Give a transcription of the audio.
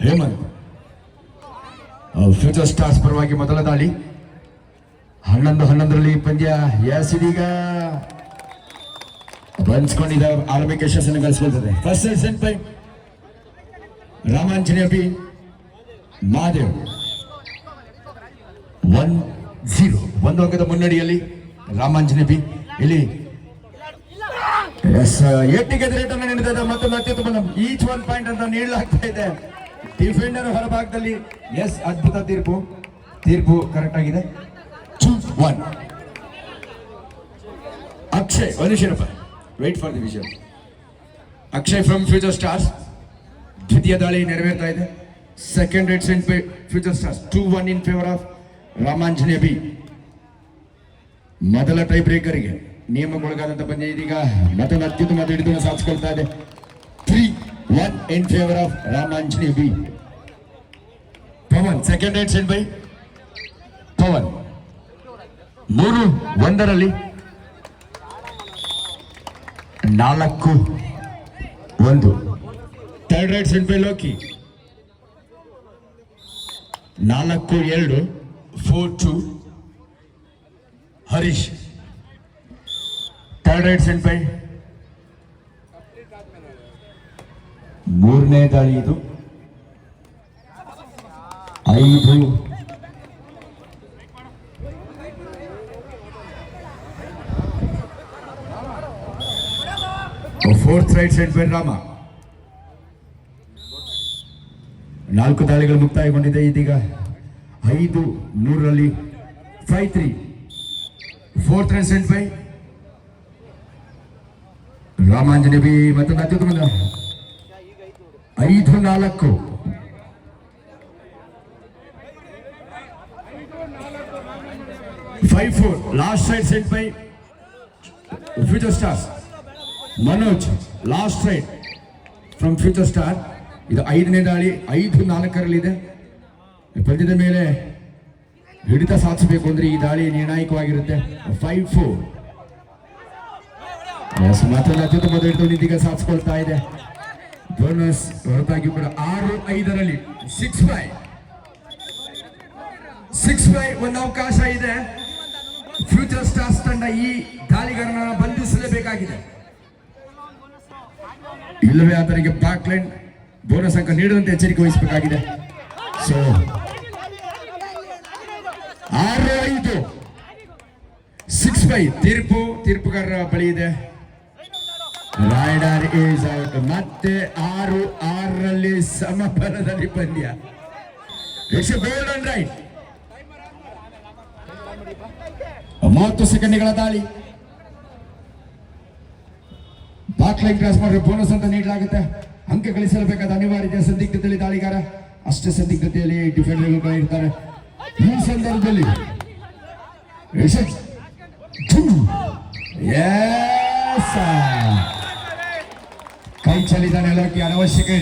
Hemant future stars ಪರವಾಗಿ ಮೊದಲ ದಾಳಿ 11-11ರಲ್ಲಿ ಪಂದ್ಯ. ಎಸ್ ಇದೀಗ ಬಂಚ್ಕೊಂಡಿದ್ದ ಆರಂಭಿಕ ಯಶಸ್ಸನ್ನು ಗಳಿಸಿಕೊಳ್ತದೆ. First set by Ramanjaneya B Mahadev 1-0 ಒಂದು ಅಂಕದ ಮುನ್ನಡೆಯಲ್ಲಿ ರಾಮಾಂಜನೇಯ ಬಿ. ಇಲ್ಲಿ ಏಟಿಗೆ ರೇಟನ್ನು ನೀಡಿದ ಮತ್ತೊಂದು ಅತ್ಯುತ್ತಮ ಈಚ್ 1 ಪಾಯಿಂಟ್ ಅಂತ ನೀಡಲಾಗ್ತಾ ಇದೆ. ಡಿಫೆಂಡರ್ ಹೊರಭಾಗದಲ್ಲಿ ಎಸ್ ಅದ್ಭುತ ತೀರ್ಪು ಕರೆಕ್ಟ್ ಆಗಿದೆ. 2-1 ಅಕ್ಷಯ್ ಮನುಷ್ಯರಪ್ಪ wait for the vision. Akshay from future stars ದ್ವಿತೀಯ ದಾಳಿ ನೆರವೇರ್ತಾ ಇದೆ. Second raid sent by future stars 2-1 in favour of Ramanjaneya B. ಮೊದಲ ಟೈ ಬ್ರೇಕರ್ಗೆ ನಿಯಮಕ್ಕೊಳಗಾದಂತ ಪಂದ್ಯ ಇದೀಗ ಮತ್ತೊಂದು ಅತ್ಯುತ್ತಮ ಹಿಡಿದು ಸಾಧಿಸಿಕೊಳ್ತಾ ಇದೆ. 3-1 in favour of Ramanjaneya B. Pavan second raid sent by Pavan 3-1ರಲ್ಲಿ 4-1. Third raid sent by Loki 4-2 4-2 Harish. Third raid sent by ಮೂರನೇ ದಾಳಿ ಇದು 5. Fourth right set by Rama. 4 ದಾಳಿಗಳು ಮುಕ್ತಾಯಗೊಂಡಿದೆ. ಇದೀಗ 5-3ರಲ್ಲಿ 5-3. Fourth right set by Ramanjaneya B. ಮತ್ತೊಂದು ಅತ್ಯುತ್ತಮ 5-4 5-4. Last right set by future stars Manoj. Last right from future star. ಇದು 5ನೇ ದಾಳಿ 5-4ರಲ್ಲಿದೆ. ಪಂದ್ಯದ ಮೇಲೆ ಹಿಡಿತ ಸಾಧಿಸಬೇಕು ಅಂದ್ರೆ ಈ ದಾಳಿ ನಿರ್ಣಾಯಕವಾಗಿರುತ್ತೆ. 5-4 ಮತ್ತೊಂದು ಅತ್ಯುತ್ತಮ ಹಿಡಿದು ಇದೀಗ ಸಾಧಿಸಿಕೊಳ್ತಾ ಇದೆ. ಬೋನಸ್ ಹೊರತಾಗಿ ಕೂಡ 6-5ರಲ್ಲಿ 6-5 ಒಂದು ಅವಕಾಶ ಇದೆ. ಫ್ಯೂಚರ್ ಸ್ಟಾರ್ಸ್ ತಂಡ ಈ ದಾಳಿಗಾರನ ಬಂಧಿಸಲೇಬೇಕಾಗಿದೆ. ಇಲ್ಲವೇ ಆತನಿಗೆ ಬ್ಯಾಕ್ ಲೈನ್ ಬೋನಸ್ ಅಂಕ ನೀಡುವಂತೆ ಎಚ್ಚರಿಕೆ ವಹಿಸಬೇಕಾಗಿದೆ. ಸೊ 6-5 6-5 ತೀರ್ಪುಗಾರರ ಬಳಿ ಇದೆ. Raider is out. ಮತ್ತೆ 6-6ರಲ್ಲಿ ಸಮಬಲದಲ್ಲಿ ಪಂದ್ಯ. It's a golden raid. 30 ಸೆಕೆಂಡ್ಗಳ ದಾಳಿ. ಬ್ಯಾಕ್ ಲೈನ್ ಕ್ರಾಸ್ ಮಾಡಿದ್ರೆ ಬೋನಸ್ ಅಂತ ನೀಡಲಾಗುತ್ತೆ. ಅಂಕ ಗಳಿಸಲೇಬೇಕಾದ ಅನಿವಾರ್ಯತೆ. ಸಂದಿಗ್ಧತೆಯಲ್ಲಿ ದಾಳಿಗಾರ, ಅಷ್ಟೇ ಸಂದಿಗ್ಧತೆಯಲ್ಲಿ ಡಿಫೆಂಡರ್ಗಳು ಇರ್ತಾರೆ. ಈ ಸಂದರ್ಭದಲ್ಲಿ ಕೈ ಚಲಿದ ನೆಲಕ್ಕೆ ಅನವಶ್ಯಕ